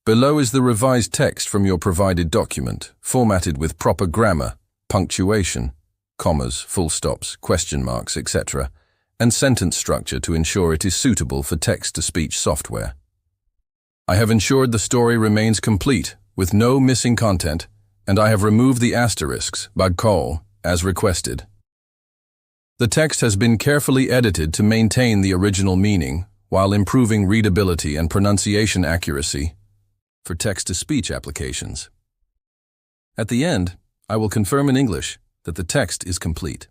Below is the revised text from your provided document, formatted with proper grammar, punctuation, commas, full stops, question marks, etc., and sentence structure to ensure it is suitable for text-to-speech software. I have ensured the story remains complete, with no missing content, and I have removed the asterisks, bagcall, as requested. The text has been carefully edited to maintain the original meaning, while improving readability and pronunciation accuracy for text-to-speech applications. At the end, I will confirm in English that the text is complete.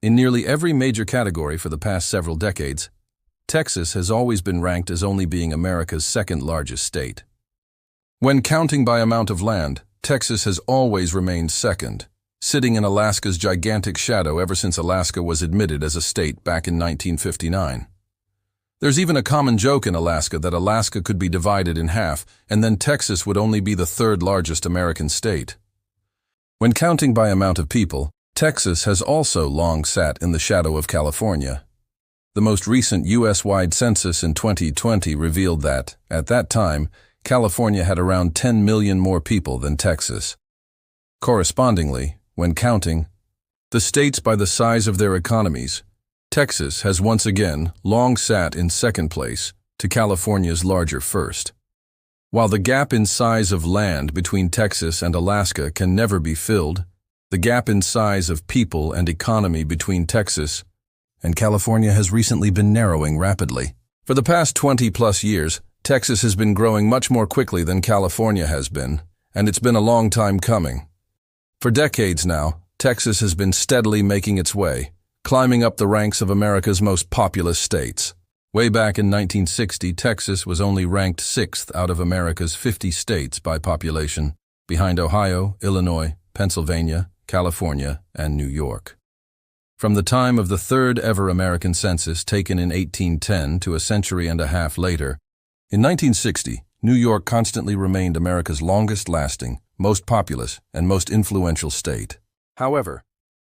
In nearly every major category for the past several decades, Texas has always been ranked as only being America's second largest state. When counting by amount of land, Texas has always remained second, sitting in Alaska's gigantic shadow ever since Alaska was admitted as a state back in 1959. There's even a common joke in Alaska that Alaska could be divided in half, and then Texas would only be the third largest American state. When counting by amount of people, Texas has also long sat in the shadow of California. The most recent U.S.-wide census in 2020 revealed that, at that time, California had around 10 million more people than Texas. Correspondingly, when counting the states by the size of their economies, Texas has once again long sat in second place to California's larger first. While the gap in size of land between Texas and Alaska can never be filled, the gap in size of people and economy between Texas and California has recently been narrowing rapidly. For the past 20-plus years, Texas has been growing much more quickly than California has been, and it's been a long time coming. For decades now, Texas has been steadily making its way, climbing up the ranks of America's most populous states. Way back in 1960, Texas was only ranked 6th out of America's 50 states by population, behind Ohio, Illinois, Pennsylvania, California, and New York. From the time of the third ever American census taken in 1810 to a century and a half later, in 1960, New York constantly remained America's longest-lasting, most populous, and most influential state. However,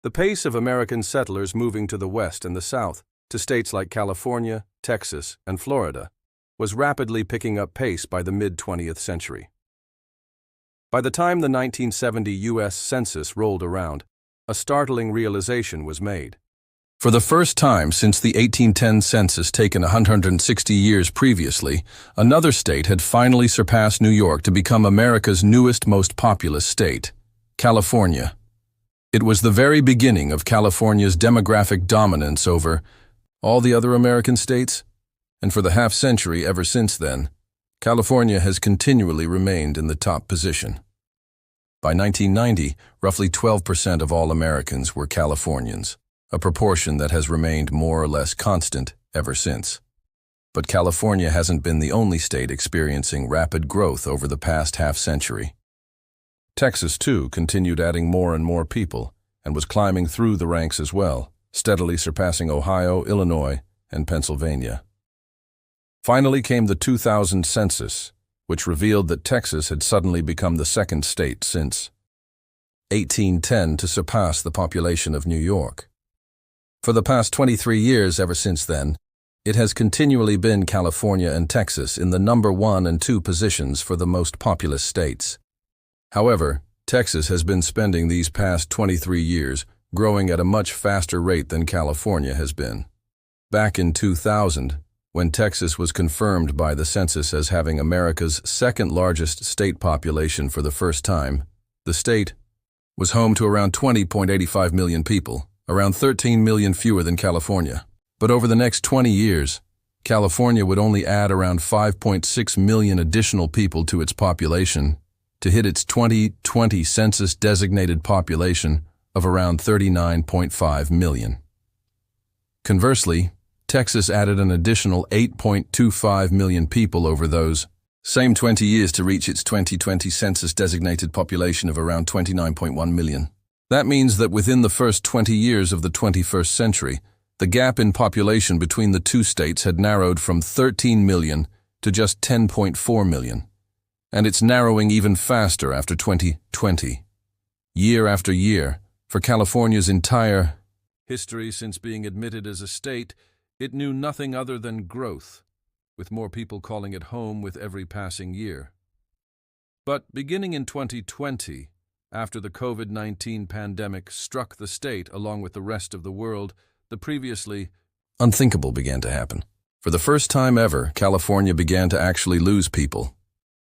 the pace of American settlers moving to the west and the south, to states like California, Texas, and Florida, was rapidly picking up pace by the mid-20th century. By the time the 1970 U.S. Census rolled around, a startling realization was made. For the first time since the 1810 census taken 160 years previously, another state had finally surpassed New York to become America's newest, most populous state, California. It was the very beginning of California's demographic dominance over all the other American states, and for the half-century ever since then, California has continually remained in the top position. By 1990, roughly 12% of all Americans were Californians, a proportion that has remained more or less constant ever since. But California hasn't been the only state experiencing rapid growth over the past half-century. Texas, too, continued adding more and more people, and was climbing through the ranks as well, steadily surpassing Ohio, Illinois, and Pennsylvania. Finally came the 2000 census, which revealed that Texas had suddenly become the second state since 1810 to surpass the population of New York. For the past 23 years ever since then, it has continually been California and Texas in the number 1 and 2 positions for the most populous states. However, Texas has been spending these past 23 years growing at a much faster rate than California has been. Back in 2000, when Texas was confirmed by the census as having America's second largest state population for the first time, the state was home to around 20.85 million people, around 13 million fewer than California. But over the next 20 years, California would only add around 5.6 million additional people to its population to hit its 2020 census-designated population of around 39.5 million. Conversely, Texas added an additional 8.25 million people over those same 20 years to reach its 2020 census-designated population of around 29.1 million. That means that within the first 20 years of the 21st century, the gap in population between the two states had narrowed from 13 million to just 10.4 million. And it's narrowing even faster after 2020. Year after year, for California's entire history since being admitted as a state, it knew nothing other than growth, with more people calling it home with every passing year. But beginning in 2020, after the COVID-19 pandemic struck the state along with the rest of the world, the previously unthinkable began to happen. For the first time ever, California began to actually lose people.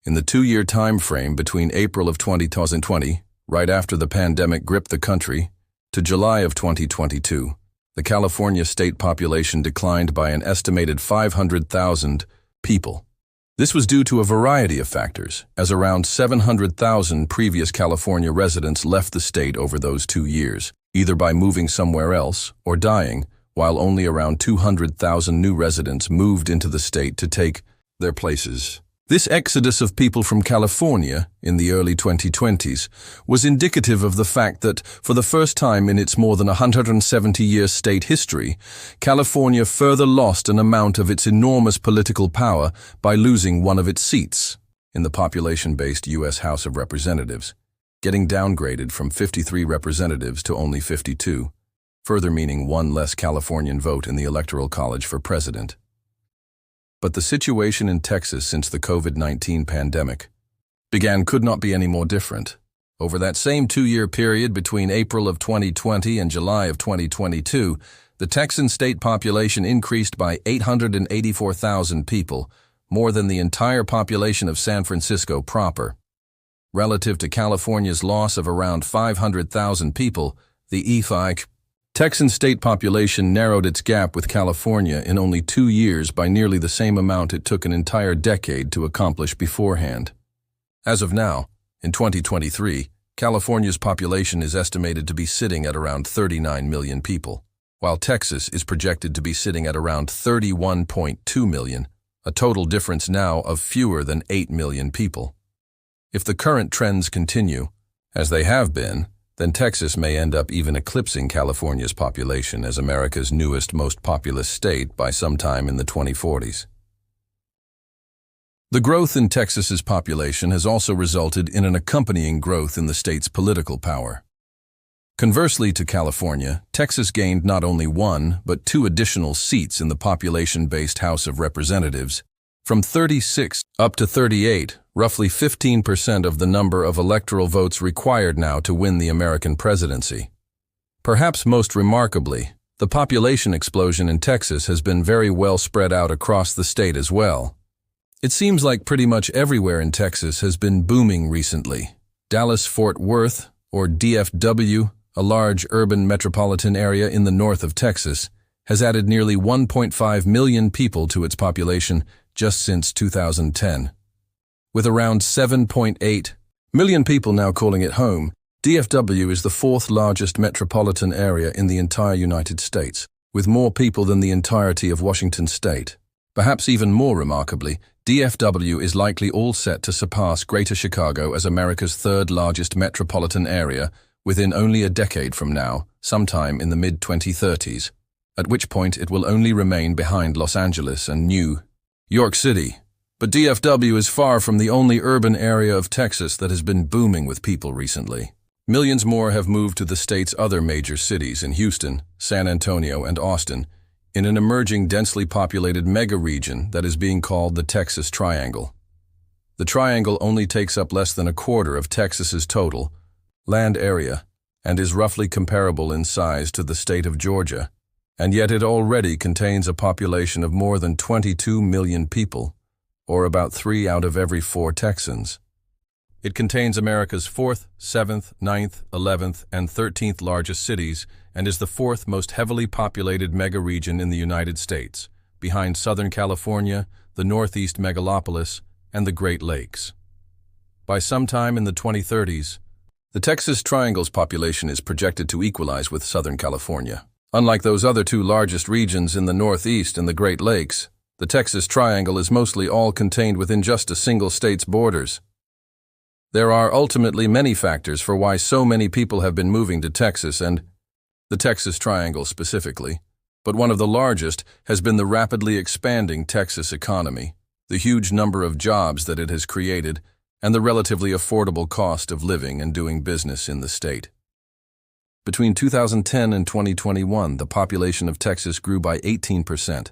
In the 2-year time frame between April of 2020, right after the pandemic gripped the country, to July of 2022, the California state population declined by an estimated 500,000 people. This was due to a variety of factors, as around 700,000 previous California residents left the state over those 2 years, either by moving somewhere else or dying, while only around 200,000 new residents moved into the state to take their places. This exodus of people from California in the early 2020s was indicative of the fact that, for the first time in its more than 170-year state history, California further lost an amount of its enormous political power by losing one of its seats in the population-based U.S. House of Representatives, getting downgraded from 53 representatives to only 52, further meaning one less Californian vote in the Electoral College for president. But the situation in Texas since the COVID-19 pandemic began could not be any more different. Over that same 2-year period between April of 2020 and July of 2022, the Texan state population increased by 884,000 people, more than the entire population of San Francisco proper. Relative to California's loss of around 500,000 people, the Texan state population narrowed its gap with California in only 2 years by nearly the same amount it took an entire decade to accomplish beforehand. As of now, in 2023, California's population is estimated to be sitting at around 39 million people, while Texas is projected to be sitting at around 31.2 million, a total difference now of fewer than 8 million people. If the current trends continue, as they have been, then Texas may end up even eclipsing California's population as America's newest, most populous state by sometime in the 2040s. The growth in Texas's population has also resulted in an accompanying growth in the state's political power. Conversely to California, Texas gained not only 1 but 2 additional seats in the population-based House of Representatives, from 36 up to 38, roughly 15% of the number of electoral votes required now to win the American presidency. Perhaps most remarkably, the population explosion in Texas has been very well spread out across the state as well. It seems like pretty much everywhere in Texas has been booming recently. Dallas-Fort Worth, or DFW, a large urban metropolitan area in the north of Texas, has added nearly 1.5 million people to its population just since 2010. With around 7.8 million people now calling it home, DFW is the 4th largest metropolitan area in the entire United States, with more people than the entirety of Washington state. Perhaps even more remarkably, DFW is likely all set to surpass Greater Chicago as America's 3rd largest metropolitan area within only a decade from now, sometime in the mid-2030s, at which point it will only remain behind Los Angeles and New York City. But DFW is far from the only urban area of Texas that has been booming with people recently. Millions more have moved to the state's other major cities in Houston, San Antonio, and Austin, in an emerging densely populated mega-region that is being called the Texas Triangle. The Triangle only takes up less than a quarter of Texas's total land area and is roughly comparable in size to the state of Georgia, and yet it already contains a population of more than 22 million people, or about 3 out of every 4 Texans. It contains America's 4th, 7th, 9th, 11th, and 13th largest cities and is the 4th most heavily populated mega-region in the United States, behind Southern California, the Northeast megalopolis, and the Great Lakes. By sometime in the 2030s, the Texas Triangle's population is projected to equalize with Southern California. Unlike those other 2 largest regions in the Northeast and the Great Lakes, the Texas Triangle is mostly all contained within just a single state's borders. There are ultimately many factors for why so many people have been moving to Texas and the Texas Triangle specifically, but one of the largest has been the rapidly expanding Texas economy, the huge number of jobs that it has created, and the relatively affordable cost of living and doing business in the state. Between 2010 and 2021, the population of Texas grew by 18%.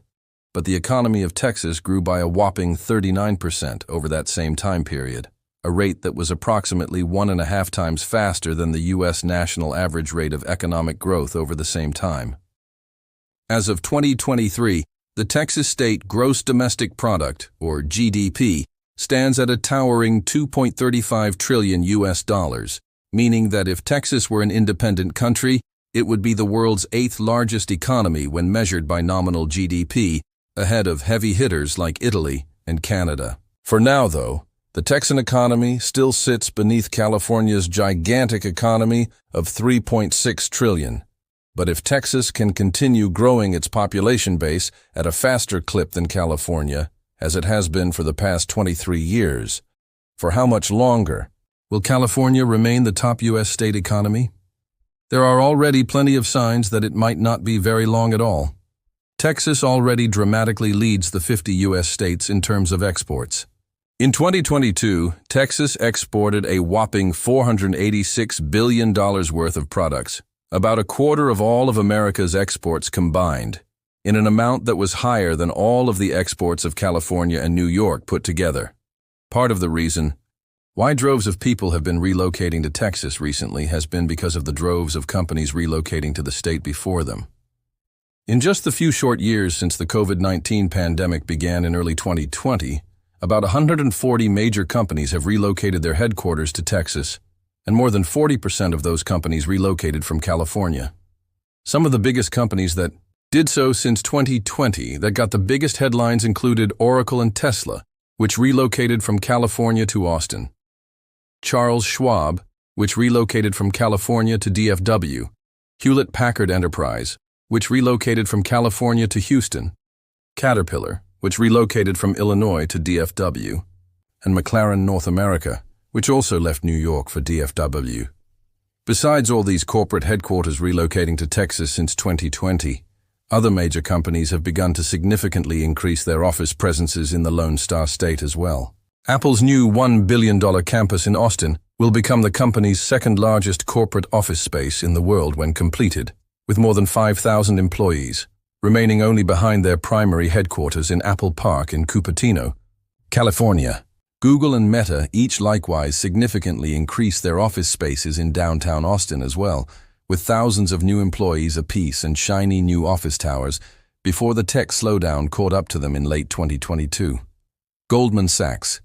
But the economy of Texas grew by a whopping 39% over that same time period. a rate that was approximately 1.5 times faster than the U.S. national average rate of economic growth over the same time. As of 2023, the Texas state gross domestic product, or GDP, stands at a towering $2.35 trillion US dollars, meaning that if Texas were an independent country, it would be the world's 8th largest economy when measured by nominal GDP, ahead of heavy hitters like Italy and Canada. For now, though, the Texan economy still sits beneath California's gigantic economy of $3.6 trillion. But if Texas can continue growing its population base at a faster clip than California, as it has been for the past 23 years, for how much longer? Will California remain the top U.S. state economy? There are already plenty of signs that it might not be very long at all. Texas already dramatically leads the 50 U.S. states in terms of exports. In 2022, Texas exported a whopping $486 billion worth of products, about a quarter of all of America's exports combined, in an amount that was higher than all of the exports of California and New York put together. Part of the reason why droves of people have been relocating to Texas recently has been because of the droves of companies relocating to the state before them. In just the few short years since the COVID-19 pandemic began in early 2020, about 140 major companies have relocated their headquarters to Texas, and more than 40% of those companies relocated from California. Some of the biggest companies that did so since 2020 that got the biggest headlines included Oracle and Tesla, which relocated from California to Austin; Charles Schwab, which relocated from California to DFW; Hewlett-Packard Enterprise, which relocated from California to Houston; Caterpillar, which relocated from Illinois to DFW; and McLaren North America, which also left New York for DFW. Besides all these corporate headquarters relocating to Texas since 2020, other major companies have begun to significantly increase their office presences in the Lone Star State as well. Apple's new $1 billion campus in Austin will become the company's second-largest corporate office space in the world when completed, with more than 5,000 employees, remaining only behind their primary headquarters in Apple Park in Cupertino, California. Google and Meta each likewise significantly increased their office spaces in downtown Austin as well, with thousands of new employees apiece and shiny new office towers before the tech slowdown caught up to them in late 2022. Goldman Sachs,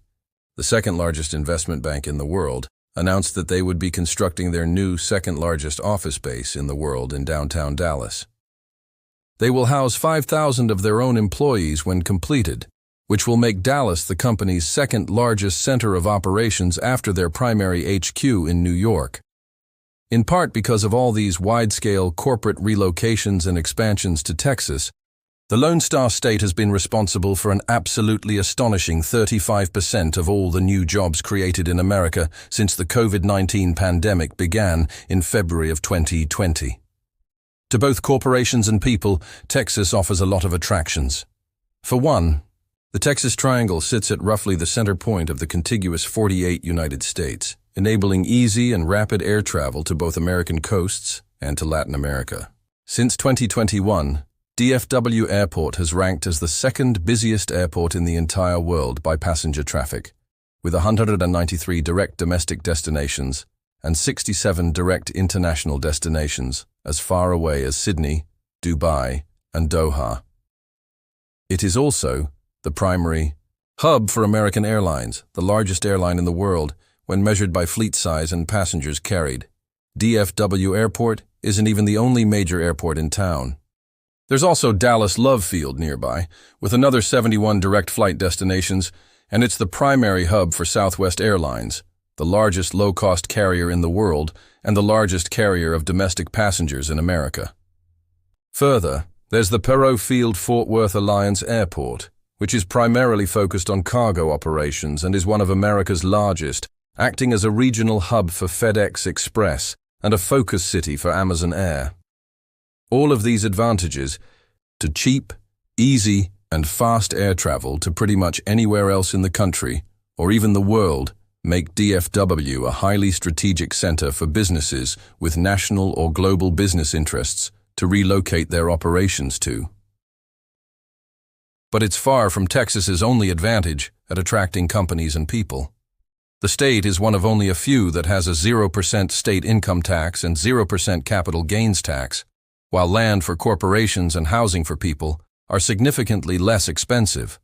the second-largest investment bank in the world, announced that they would be constructing their new second-largest office base in the world in downtown Dallas. They will house 5,000 of their own employees when completed, which will make Dallas the company's second-largest center of operations after their primary HQ in New York. In part because of all these wide-scale corporate relocations and expansions to Texas, the Lone Star State has been responsible for an absolutely astonishing 35% of all the new jobs created in America since the COVID-19 pandemic began in February of 2020. To both corporations and people, Texas offers a lot of attractions. For one, the Texas Triangle sits at roughly the center point of the contiguous 48 United States, enabling easy and rapid air travel to both American coasts and to Latin America. Since 2021, DFW Airport has ranked as the second busiest airport in the entire world by passenger traffic, with 193 direct domestic destinations and 67 direct international destinations as far away as Sydney, Dubai, and Doha. It is also the primary hub for American Airlines, the largest airline in the world when measured by fleet size and passengers carried. DFW Airport isn't even the only major airport in town. There's also Dallas Love Field nearby, with another 71 direct flight destinations, and it's the primary hub for Southwest Airlines, the largest low-cost carrier in the world and the largest carrier of domestic passengers in America. Further, there's the Perot Field-Fort Worth Alliance Airport, which is primarily focused on cargo operations and is one of America's largest, acting as a regional hub for FedEx Express and a focus city for Amazon Air. All of these advantages to cheap, easy, and fast air travel to pretty much anywhere else in the country, or even the world, make DFW a highly strategic center for businesses with national or global business interests to relocate their operations to. But it's far from Texas's only advantage at attracting companies and people. The state is one of only a few that has a 0% state income tax and 0% capital gains tax, while land for corporations and housing for people are significantly less expensive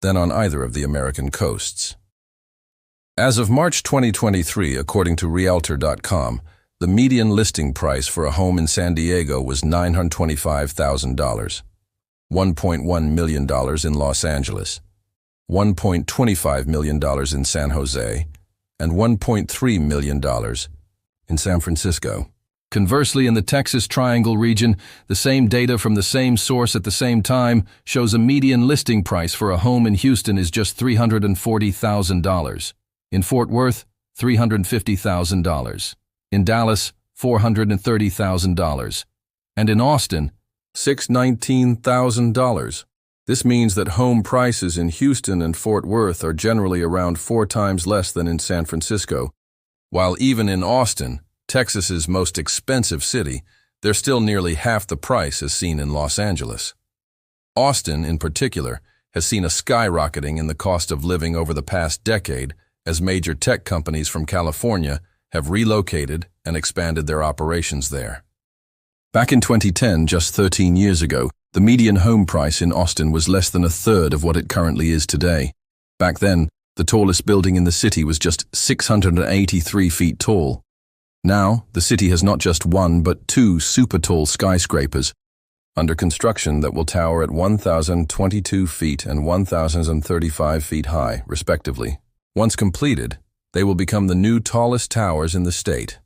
than on either of the American coasts. As of March 2023, according to Realtor.com, the median listing price for a home in San Diego was $925,000, $1.1 million in Los Angeles, $1.25 million in San Jose, and $1.3 million in San Francisco. Conversely, in the Texas Triangle region, the same data from the same source at the same time shows a median listing price for a home in Houston is just $340,000. In Fort Worth, $350,000. In Dallas, $430,000. And in Austin, $619,000. This means that home prices in Houston and Fort Worth are generally around 4 times less than in San Francisco, while even in Austin, Texas's most expensive city, they're still nearly half the price as seen in Los Angeles. Austin, in particular, has seen a skyrocketing in the cost of living over the past decade as major tech companies from California have relocated and expanded their operations there. Back in 2010, just 13 years ago, the median home price in Austin was less than a third of what it currently is today. Back then, the tallest building in the city was just 683 feet tall. Now, the city has not just one but 2 super-tall skyscrapers under construction that will tower at 1,022 feet and 1,035 feet high, respectively. Once completed, they will become the new tallest towers in the state,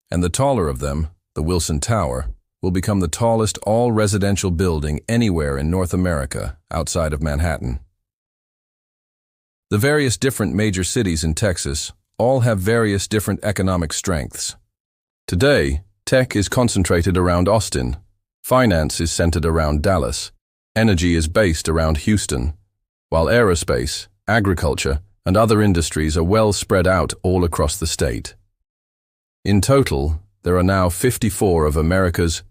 and the taller of them, the Wilson Tower, will become the tallest all-residential building anywhere in North America outside of Manhattan. The various different major cities in Texas all have various different economic strengths. Today, tech is concentrated around Austin, finance is centered around Dallas, energy is based around Houston, while aerospace, agriculture, and other industries are well spread out all across the state. In total, there are now 54 of America's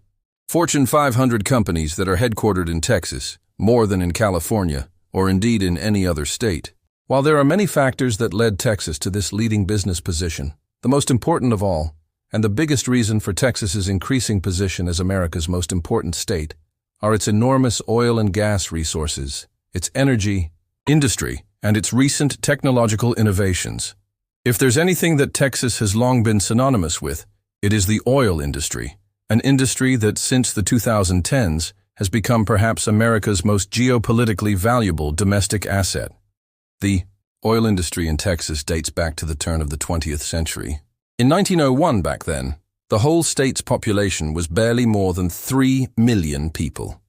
Fortune 500 companies that are headquartered in Texas, more than in California, or indeed in any other state. While there are many factors that led Texas to this leading business position, the most important of all, and the biggest reason for Texas's increasing position as America's most important state, are its enormous oil and gas resources, its energy, industry, and its recent technological innovations. If there's anything that Texas has long been synonymous with, it is the oil industry, an industry that since the 2010s has become perhaps America's most geopolitically valuable domestic asset. The oil industry in Texas dates back to the turn of the 20th century. In 1901 back then, the whole state's population was barely more than 3 million people.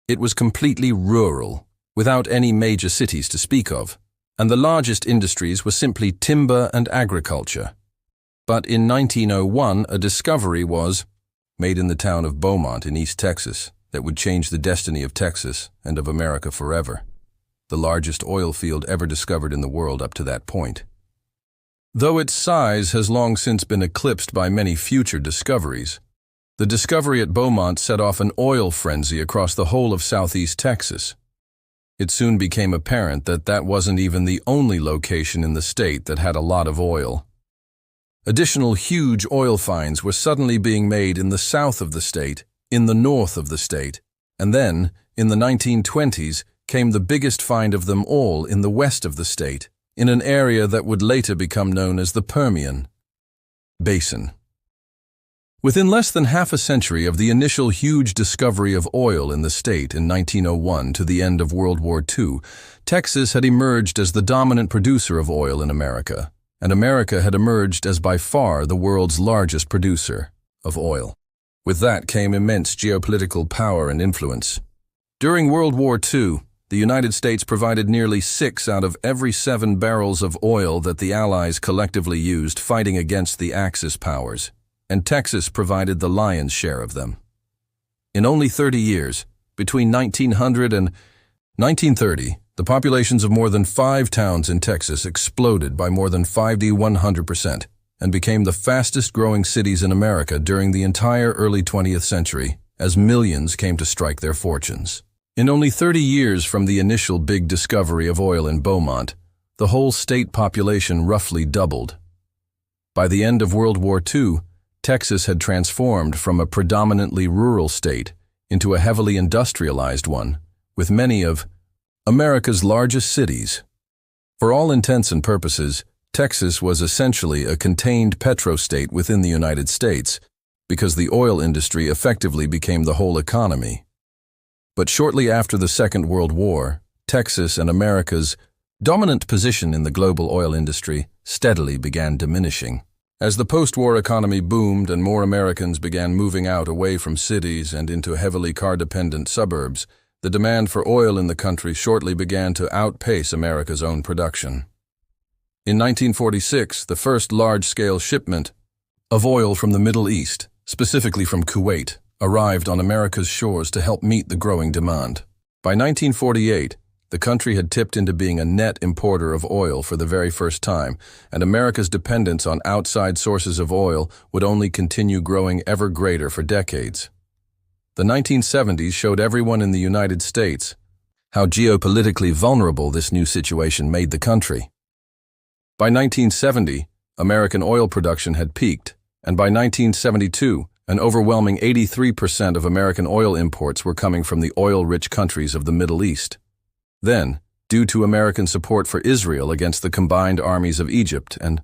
It was completely rural, without any major cities to speak of, and the largest industries were simply timber and agriculture. But in 1901, a discovery was made in the town of Beaumont in East Texas that would change the destiny of Texas and of America forever, the largest oil field ever discovered in the world up to that point. Though its size has long since been eclipsed by many future discoveries, the discovery at Beaumont set off an oil frenzy across the whole of southeast Texas. It soon became apparent that that wasn't even the only location in the state that had a lot of oil. Additional huge oil finds were suddenly being made in the south of the state, in the north of the state, and then, in the 1920s, came the biggest find of them all in the west of the state, in an area that would later become known as the Permian Basin. Within less than half a century of the initial huge discovery of oil in the state in 1901 to the end of World War II, Texas had emerged as the dominant producer of oil in America, and America had emerged as by far the world's largest producer of oil. With that came immense geopolitical power and influence. During World War II, the United States provided nearly 6 out of every 7 barrels of oil that the Allies collectively used fighting against the Axis powers, and Texas provided the lion's share of them. In only 30 years, between 1900 and 1930, the populations of more than 5 towns in Texas exploded by more than 100% and became the fastest-growing cities in America during the entire early 20th century, as millions came to strike their fortunes. In only 30 years from the initial big discovery of oil in Beaumont, the whole state population roughly doubled. By the end of World War II, Texas had transformed from a predominantly rural state into a heavily industrialized one, with many of America's largest cities. For all intents and purposes, Texas was essentially a contained petrostate within the United States, because the oil industry effectively became the whole economy. But shortly after the Second World War, Texas and America's dominant position in the global oil industry steadily began diminishing. As the post-war economy boomed and more Americans began moving out away from cities and into heavily car-dependent suburbs, the demand for oil in the country shortly began to outpace America's own production. In 1946, the first large-scale shipment of oil from the Middle East, specifically from Kuwait, arrived on America's shores to help meet the growing demand. By 1948, the country had tipped into being a net importer of oil for the very first time, and America's dependence on outside sources of oil would only continue growing ever greater for decades. The 1970s showed everyone in the United States how geopolitically vulnerable this new situation made the country. By 1970, American oil production had peaked, and by 1972, an overwhelming 83% of American oil imports were coming from the oil-rich countries of the Middle East. Then, due to American support for Israel against the combined armies of Egypt and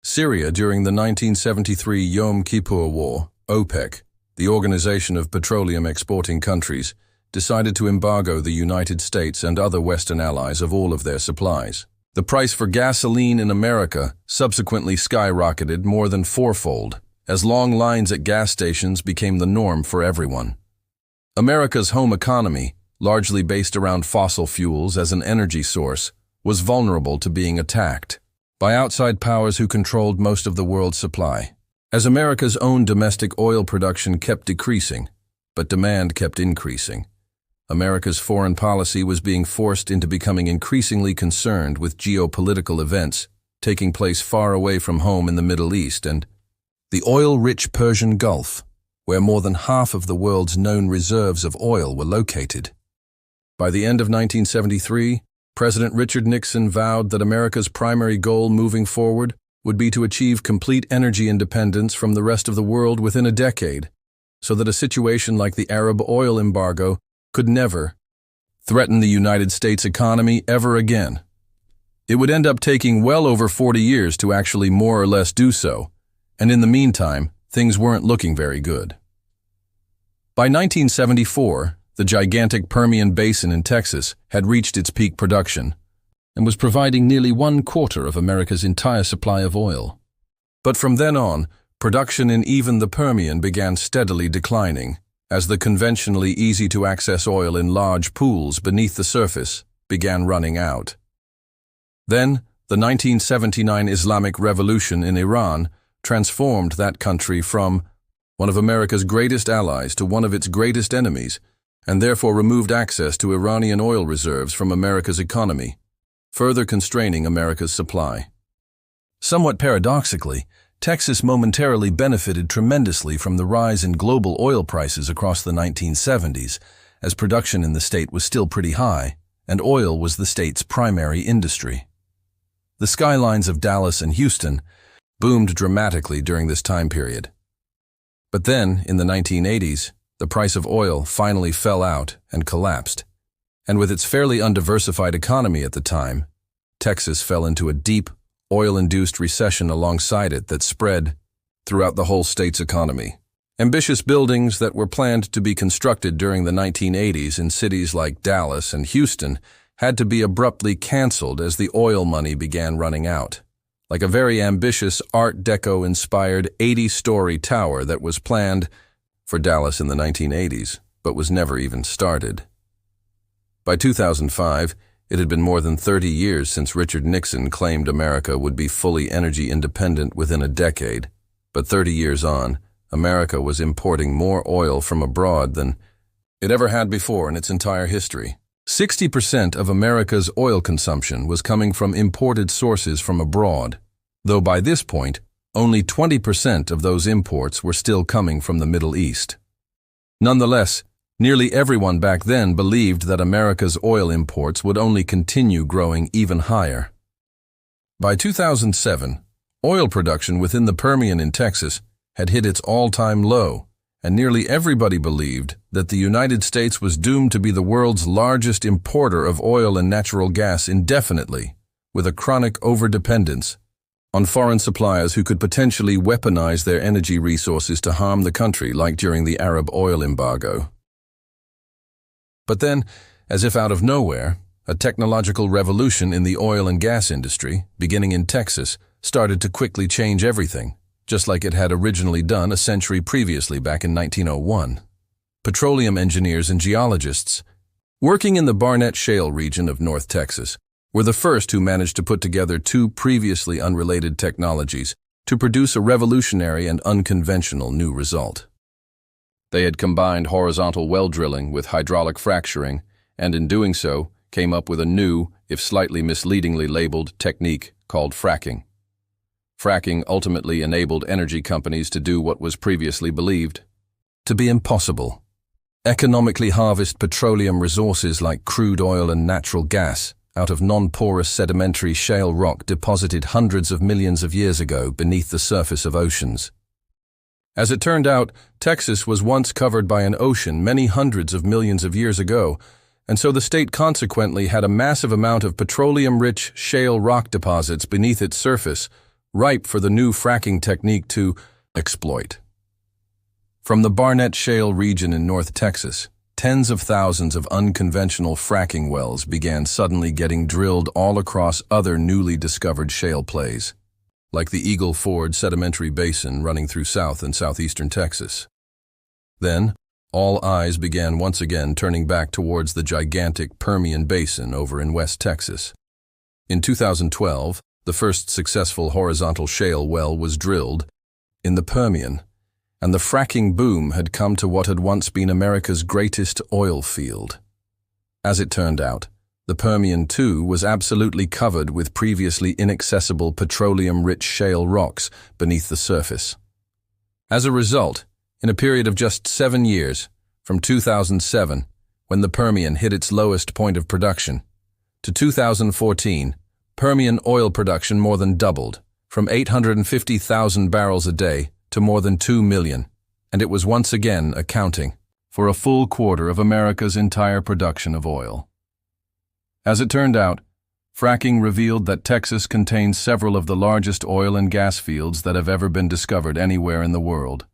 Syria during the 1973 Yom Kippur War, OPEC, the Organization of Petroleum Exporting Countries, decided to embargo the United States and other Western allies of all of their supplies. The price for gasoline in America subsequently skyrocketed more than fourfold, as long lines at gas stations became the norm for everyone. America's home economy, largely based around fossil fuels as an energy source, was vulnerable to being attacked by outside powers who controlled most of the world's supply. As America's own domestic oil production kept decreasing, but demand kept increasing, America's foreign policy was being forced into becoming increasingly concerned with geopolitical events taking place far away from home in the Middle East and the oil-rich Persian Gulf, where more than half of the world's known reserves of oil were located. By the end of 1973, President Richard Nixon vowed that America's primary goal moving forward would be to achieve complete energy independence from the rest of the world within a decade, so that a situation like the Arab oil embargo could never threaten the United States economy ever again. It would end up taking well over 40 years to actually more or less do so, and in the meantime, things weren't looking very good. By 1974, the gigantic Permian Basin in Texas had reached its peak production and was providing nearly 1/4 of America's entire supply of oil. But from then on, production in even the Permian began steadily declining, as the conventionally easy-to-access oil in large pools beneath the surface began running out. Then, the 1979 Islamic Revolution in Iran transformed that country from one of America's greatest allies to one of its greatest enemies, and therefore removed access to Iranian oil reserves from America's economy, further constraining America's supply. Somewhat paradoxically, Texas momentarily benefited tremendously from the rise in global oil prices across the 1970s, as production in the state was still pretty high, and oil was the state's primary industry. The skylines of Dallas and Houston boomed dramatically during this time period. But then, in the 1980s, the price of oil finally fell out and collapsed. And with its fairly undiversified economy at the time, Texas fell into a deep, oil-induced recession alongside it that spread throughout the whole state's economy. Ambitious buildings that were planned to be constructed during the 1980s in cities like Dallas and Houston had to be abruptly canceled as the oil money began running out, like a very ambitious Art Deco-inspired 80-story tower that was planned for Dallas in the 1980s, but was never even started. By 2005, it had been more than 30 years since Richard Nixon claimed America would be fully energy independent within a decade, but 30 years on, America was importing more oil from abroad than it ever had before in its entire history. 60% of America's oil consumption was coming from imported sources from abroad, though by this point, only 20% of those imports were still coming from the Middle East. Nonetheless, nearly everyone back then believed that America's oil imports would only continue growing even higher. By 2007, oil production within the Permian in Texas had hit its all-time low, and nearly everybody believed that the United States was doomed to be the world's largest importer of oil and natural gas indefinitely, with a chronic overdependence on foreign suppliers who could potentially weaponize their energy resources to harm the country, like during the Arab oil embargo. But then, as if out of nowhere, a technological revolution in the oil and gas industry, beginning in Texas, started to quickly change everything, just like it had originally done a century previously back in 1901. Petroleum engineers and geologists, working in the Barnett Shale region of North Texas, were the first who managed to put together two previously unrelated technologies to produce a revolutionary and unconventional new result. They had combined horizontal well drilling with hydraulic fracturing, and in doing so, came up with a new, if slightly misleadingly labeled, technique called fracking. Fracking ultimately enabled energy companies to do what was previously believed to be impossible: economically harvest petroleum resources like crude oil and natural gas out of non-porous sedimentary shale rock deposited hundreds of millions of years ago beneath the surface of oceans. As it turned out, Texas was once covered by an ocean many hundreds of millions of years ago, and so the state consequently had a massive amount of petroleum-rich shale rock deposits beneath its surface, ripe for the new fracking technique to exploit. From the Barnett Shale region in North Texas, tens of thousands of unconventional fracking wells began suddenly getting drilled all across other newly discovered shale plays, like the Eagle Ford sedimentary basin running through South and southeastern Texas. Then, all eyes began once again turning back towards the gigantic Permian Basin over in West Texas. In 2012, the first successful horizontal shale well was drilled in the Permian, and the fracking boom had come to what had once been America's greatest oil field. As it turned out, the Permian, too, was absolutely covered with previously inaccessible petroleum-rich shale rocks beneath the surface. As a result, in a period of just 7 years, from 2007, when the Permian hit its lowest point of production, to 2014, Permian oil production more than doubled, from 850,000 barrels a day to more than 2 million, and it was once again accounting for a full quarter of America's entire production of oil. As it turned out, fracking revealed that Texas contains several of the largest oil and gas fields that have ever been discovered anywhere in the world.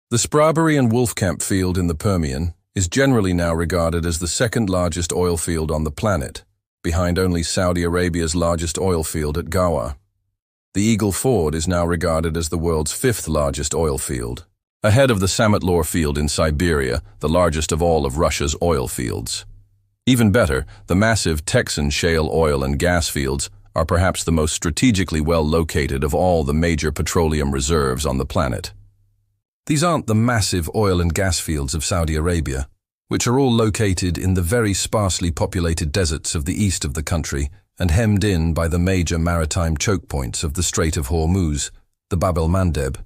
The Spraberry and Wolfcamp field in the Permian is generally now regarded as the second largest oil field on the planet, behind only Saudi Arabia's largest oil field at Gawa. The Eagle Ford is now regarded as the world's fifth largest oil field, ahead of the Samotlor field in Siberia, the largest of all of Russia's oil fields. Even better, the massive Texan shale oil and gas fields are perhaps the most strategically well located of all the major petroleum reserves on the planet. These aren't the massive oil and gas fields of Saudi Arabia, which are all located in the very sparsely populated deserts of the east of the country and hemmed in by the major maritime choke points of the Strait of Hormuz, the Bab el-Mandeb,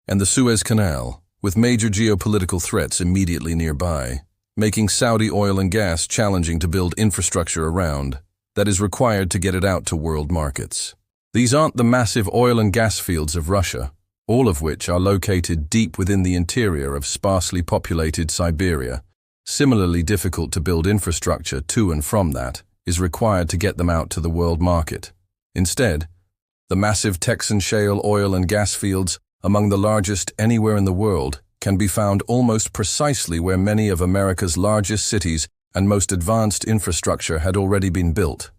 and the Suez Canal, with major geopolitical threats immediately nearby, making Saudi oil and gas challenging to build infrastructure around that is required to get it out to world markets. These aren't the massive oil and gas fields of Russia, all of which are located deep within the interior of sparsely populated Siberia. Similarly difficult to build infrastructure to and from that is required to get them out to the world market. Instead, the massive Texan shale oil and gas fields, among the largest anywhere in the world, can be found almost precisely where many of America's largest cities and most advanced infrastructure had already been built.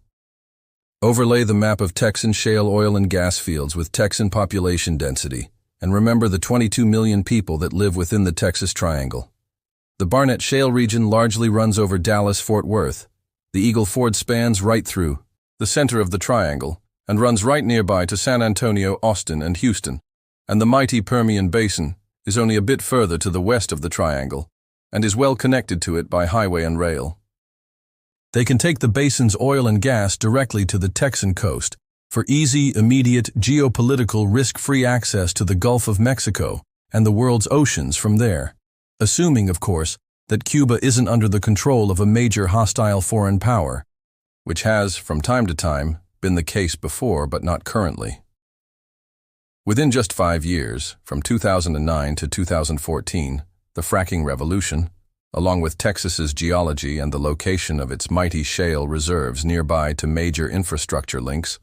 Overlay the map of Texan shale oil and gas fields with Texan population density, and remember the 22 million people that live within the Texas Triangle. The Barnett Shale region largely runs over Dallas-Fort Worth. The Eagle Ford spans right through the center of the triangle and runs right nearby to San Antonio, Austin, and Houston. And the mighty Permian Basin is only a bit further to the west of the triangle and is well connected to it by highway and rail. They can take the basin's oil and gas directly to the Texan coast for easy, immediate, geopolitical, risk-free access to the Gulf of Mexico and the world's oceans from there, assuming, of course, that Cuba isn't under the control of a major hostile foreign power, which has, from time to time, been the case before but not currently. Within just 5 years, from 2009 to 2014, the fracking revolution, along with Texas's geology and the location of its mighty shale reserves nearby to major infrastructure links,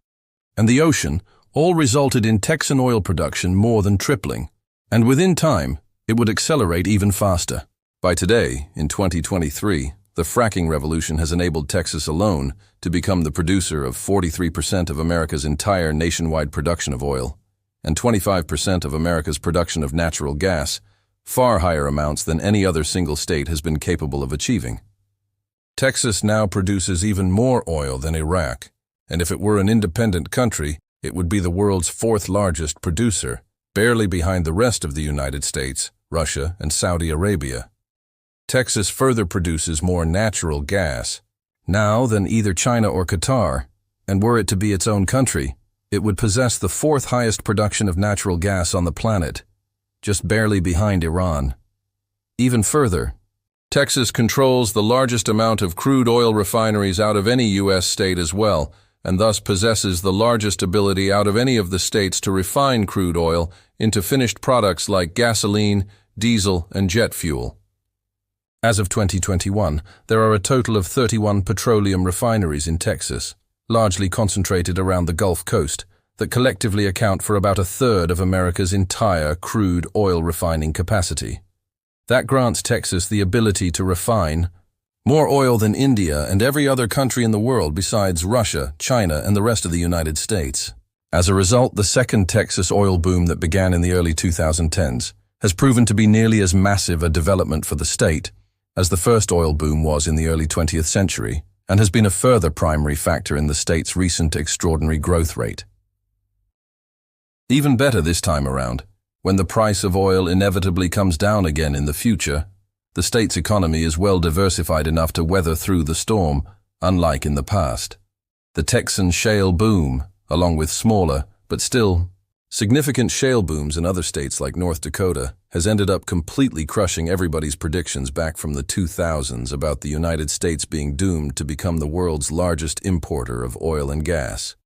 and the ocean, all resulted in Texan oil production more than tripling, and within time, it would accelerate even faster. By today, in 2023, the fracking revolution has enabled Texas alone to become the producer of 43% of America's entire nationwide production of oil, and 25% of America's production of natural gas, far higher amounts than any other single state has been capable of achieving. Texas now produces even more oil than Iraq, and if it were an independent country, it would be the world's 4th largest producer, barely behind the rest of the United States, Russia, and Saudi Arabia. Texas further produces more natural gas now than either China or Qatar, and were it to be its own country, it would possess the 4th highest production of natural gas on the planet, just barely behind Iran. Even further, Texas controls the largest amount of crude oil refineries out of any U.S. state as well, and thus possesses the largest ability out of any of the states to refine crude oil into finished products like gasoline, diesel, and jet fuel. As of 2021, there are a total of 31 petroleum refineries in Texas, largely concentrated around the Gulf Coast, that collectively account for about 1/3 of America's entire crude oil refining capacity. That grants Texas the ability to refine more oil than India and every other country in the world besides Russia, China, and the rest of the United States. As a result, the second Texas oil boom that began in the early 2010s has proven to be nearly as massive a development for the state as the first oil boom was in the early 20th century, and has been a further primary factor in the state's recent extraordinary growth rate. Even better this time around, when the price of oil inevitably comes down again in the future, the state's economy is well diversified enough to weather through the storm, unlike in the past. The Texan shale boom, along with smaller, but still significant shale booms in other states like North Dakota, has ended up completely crushing everybody's predictions back from the 2000s about the United States being doomed to become the world's largest importer of oil and gas.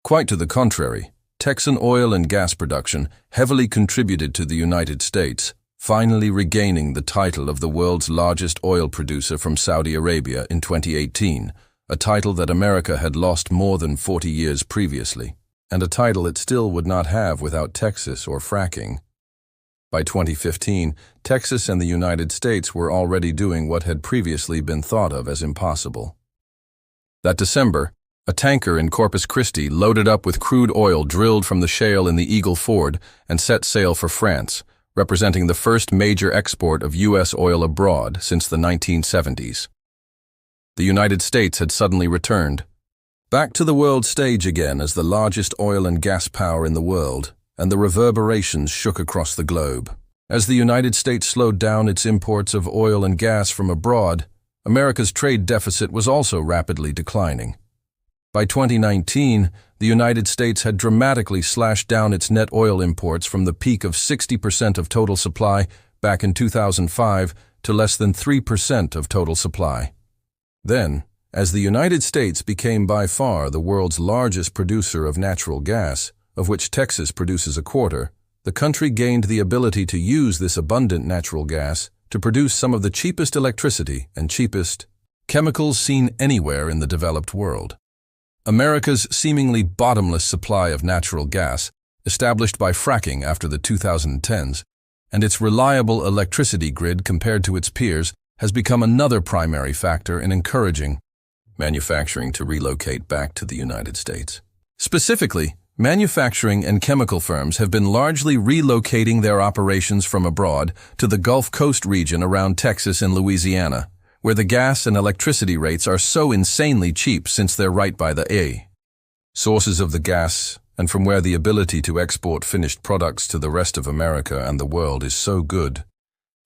Quite to the contrary, Texan oil and gas production heavily contributed to the United States, finally regaining the title of the world's largest oil producer from Saudi Arabia in 2018, a title that America had lost more than 40 years previously, and a title it still would not have without Texas or fracking. By 2015, Texas and the United States were already doing what had previously been thought of as impossible. That December, a tanker in Corpus Christi loaded up with crude oil drilled from the shale in the Eagle Ford and set sail for France, representing the first major export of U.S. oil abroad since the 1970s. The United States had suddenly returned, back to the world stage again as the largest oil and gas power in the world, and the reverberations shook across the globe. As the United States slowed down its imports of oil and gas from abroad, America's trade deficit was also rapidly declining. By 2019, the United States had dramatically slashed down its net oil imports from the peak of 60% of total supply back in 2005 to less than 3% of total supply. Then, as the United States became by far the world's largest producer of natural gas, of which Texas produces 1/4, the country gained the ability to use this abundant natural gas to produce some of the cheapest electricity and cheapest chemicals seen anywhere in the developed world. America's seemingly bottomless supply of natural gas, established by fracking after the 2010s, and its reliable electricity grid compared to its peers, has become another primary factor in encouraging manufacturing to relocate back to the United States. Specifically, manufacturing and chemical firms have been largely relocating their operations from abroad to the Gulf Coast region around Texas and Louisiana, where the gas and electricity rates are so insanely cheap since they're right by the sources of the gas, and from where the ability to export finished products to the rest of America and the world is so good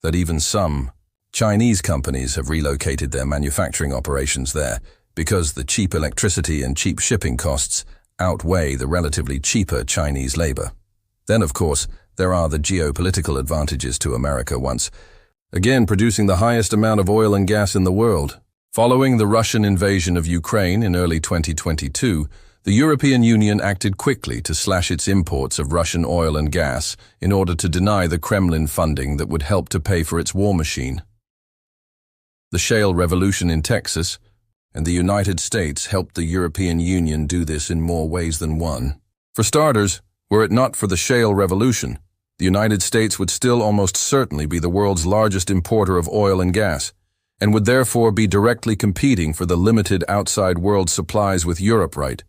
that even some Chinese companies have relocated their manufacturing operations there because the cheap electricity and cheap shipping costs outweigh the relatively cheaper Chinese labor. Then, of course, there are the geopolitical advantages to America once again producing the highest amount of oil and gas in the world. Following the Russian invasion of Ukraine in early 2022, the European Union acted quickly to slash its imports of Russian oil and gas in order to deny the Kremlin funding that would help to pay for its war machine. The shale revolution in Texas and the United States helped the European Union do this in more ways than one. For starters, were it not for the shale revolution, the United States would still almost certainly be the world's largest importer of oil and gas, and would therefore be directly competing for the limited outside world supplies with Europe right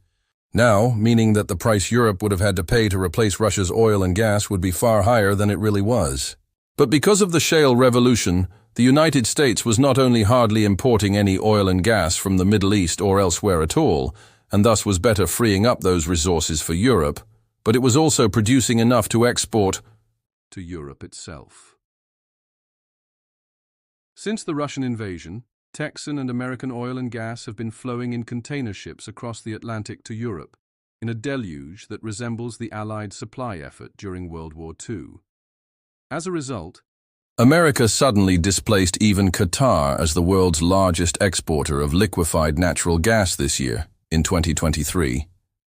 now, meaning that the price Europe would have had to pay to replace Russia's oil and gas would be far higher than it really was. But because of the shale revolution, the United States was not only hardly importing any oil and gas from the Middle East or elsewhere at all, and thus was better freeing up those resources for Europe, but it was also producing enough to export to Europe itself. Since the Russian invasion, Texan and American oil and gas have been flowing in container ships across the Atlantic to Europe, in a deluge that resembles the Allied supply effort during World War II. As a result, America suddenly displaced even Qatar as the world's largest exporter of liquefied natural gas this year, in 2023,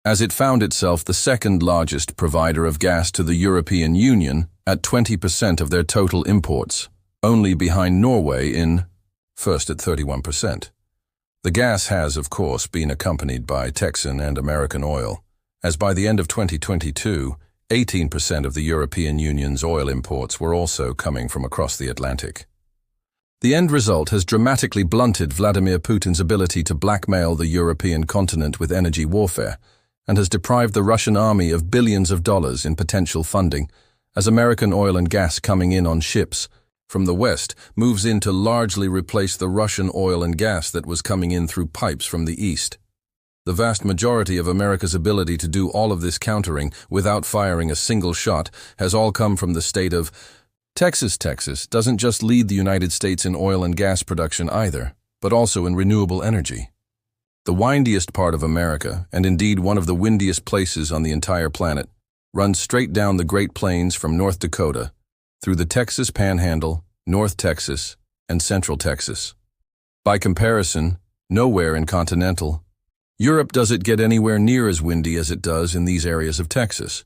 as it found itself the second largest provider of gas to the European Union at 20% of their total imports, only behind Norway in first at 31%. The gas has, of course, been accompanied by Texan and American oil, as by the end of 2022, 18% of the European Union's oil imports were also coming from across the Atlantic. The end result has dramatically blunted Vladimir Putin's ability to blackmail the European continent with energy warfare, and has deprived the Russian army of billions of dollars in potential funding, as American oil and gas coming in on ships from the West moves in to largely replace the Russian oil and gas that was coming in through pipes from the East. The vast majority of America's ability to do all of this countering without firing a single shot has all come from the state of Texas. Texas doesn't just lead the United States in oil and gas production either, but also in renewable energy. The windiest part of America, and indeed one of the windiest places on the entire planet, runs straight down the Great Plains from North Dakota, through the Texas Panhandle, North Texas, and Central Texas. By comparison, nowhere in continental Europe does it get anywhere near as windy as it does in these areas of Texas.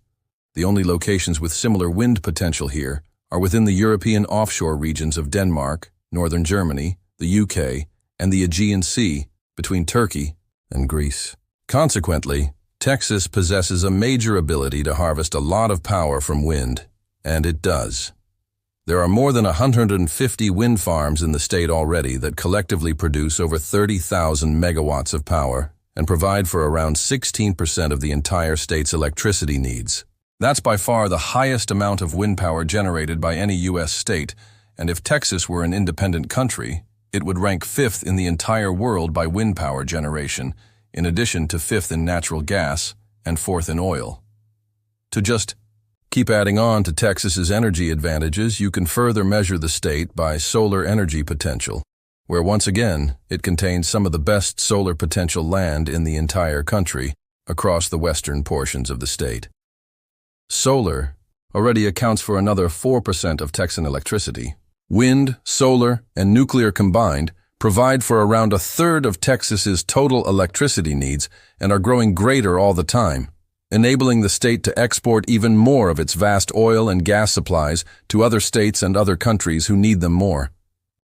The only locations with similar wind potential here are within the European offshore regions of Denmark, northern Germany, the UK, and the Aegean Sea between Turkey and Greece. Consequently, Texas possesses a major ability to harvest a lot of power from wind, and it does. There are more than 150 wind farms in the state already that collectively produce over 30,000 megawatts of power and provide for around 16% of the entire state's electricity needs. That's by far the highest amount of wind power generated by any U.S. state, and if Texas were an independent country, it would rank 5th in the entire world by wind power generation, in addition to 5th in natural gas and 4th in oil. To just keep adding on to Texas's energy advantages, you can further measure the state by solar energy potential, where once again it contains some of the best solar potential land in the entire country across the western portions of the state. Solar already accounts for another 4% of Texan electricity. Wind, solar, and nuclear combined provide for around a third of Texas's total electricity needs and are growing greater all the time, enabling the state to export even more of its vast oil and gas supplies to other states and other countries who need them more.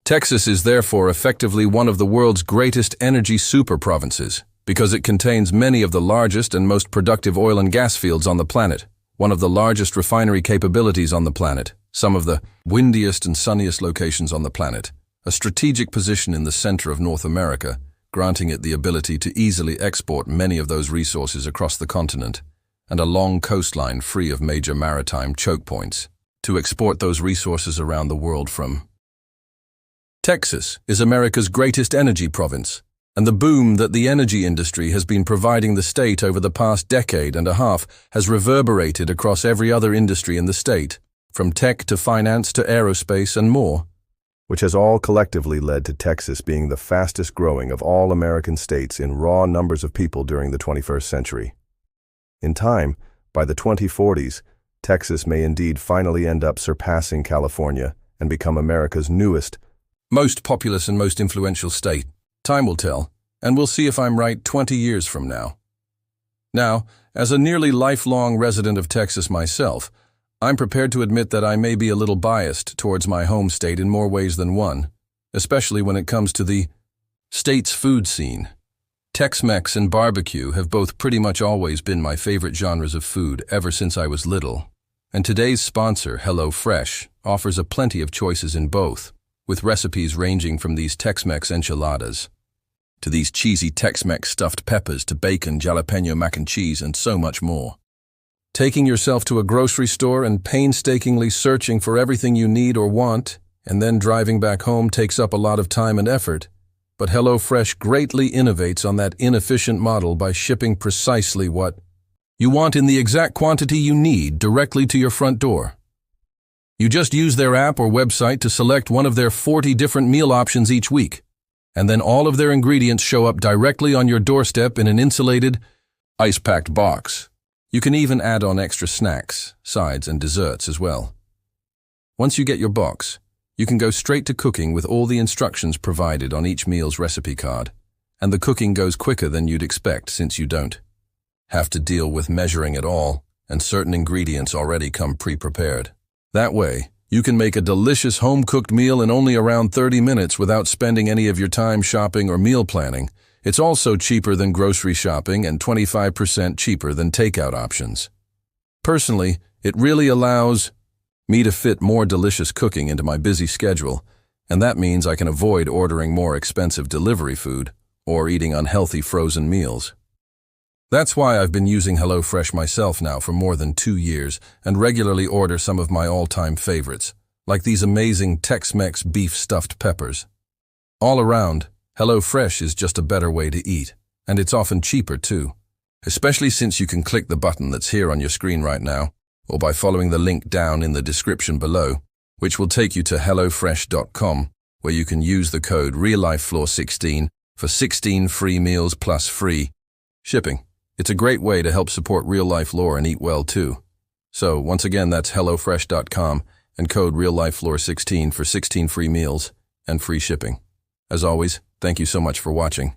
Texas is therefore effectively one of the world's greatest energy super-provinces, because it contains many of the largest and most productive oil and gas fields on the planet, one of the largest refinery capabilities on the planet, some of the windiest and sunniest locations on the planet, a strategic position in the center of North America, granting it the ability to easily export many of those resources across the continent, and a long coastline free of major maritime choke points to export those resources around the world from. Texas is America's greatest energy province, and the boom that the energy industry has been providing the state over the past decade and a half has reverberated across every other industry in the state, from tech to finance to aerospace and more, which has all collectively led to Texas being the fastest growing of all American states in raw numbers of people during the 21st century. In time, by the 2040s, Texas may indeed finally end up surpassing California and become America's newest, most populous and most influential state. Time will tell, and we'll see if I'm right 20 years from now. Now, as a nearly lifelong resident of Texas myself, I'm prepared to admit that I may be a little biased towards my home state in more ways than one, especially when it comes to the state's food scene. Tex-Mex and barbecue have both pretty much always been my favorite genres of food ever since I was little. And today's sponsor, HelloFresh, offers a plenty of choices in both, with recipes ranging from these Tex-Mex enchiladas to these cheesy Tex-Mex stuffed peppers to bacon, jalapeno mac and cheese, and so much more. Taking yourself to a grocery store and painstakingly searching for everything you need or want, and then driving back home takes up a lot of time and effort. But HelloFresh greatly innovates on that inefficient model by shipping precisely what you want in the exact quantity you need directly to your front door. You just use their app or website to select one of their 40 different meal options each week, and then all of their ingredients show up directly on your doorstep in an insulated, ice-packed box. You can even add on extra snacks, sides, and desserts as well. Once you get your box, you can go straight to cooking with all the instructions provided on each meal's recipe card, and the cooking goes quicker than you'd expect since you don't have to deal with measuring at all, and certain ingredients already come pre-prepared. That way, you can make a delicious home-cooked meal in only around 30 minutes without spending any of your time shopping or meal planning. It's also cheaper than grocery shopping and 25% cheaper than takeout options. Personally, it really allows me to fit more delicious cooking into my busy schedule, and that means I can avoid ordering more expensive delivery food or eating unhealthy frozen meals. That's why I've been using HelloFresh myself now for more than 2 years and regularly order some of my all-time favorites, like these amazing Tex-Mex beef stuffed peppers. All around, HelloFresh is just a better way to eat, and it's often cheaper too, especially since you can click the button that's here on your screen right now, or by following the link down in the description below, which will take you to HelloFresh.com, where you can use the code RealLifeFloor16 for 16 free meals plus free shipping. It's a great way to help support Real Life Lore and eat well too. So, once again, that's HelloFresh.com and code RealLifeFloor16 for 16 free meals and free shipping. As always, thank you so much for watching.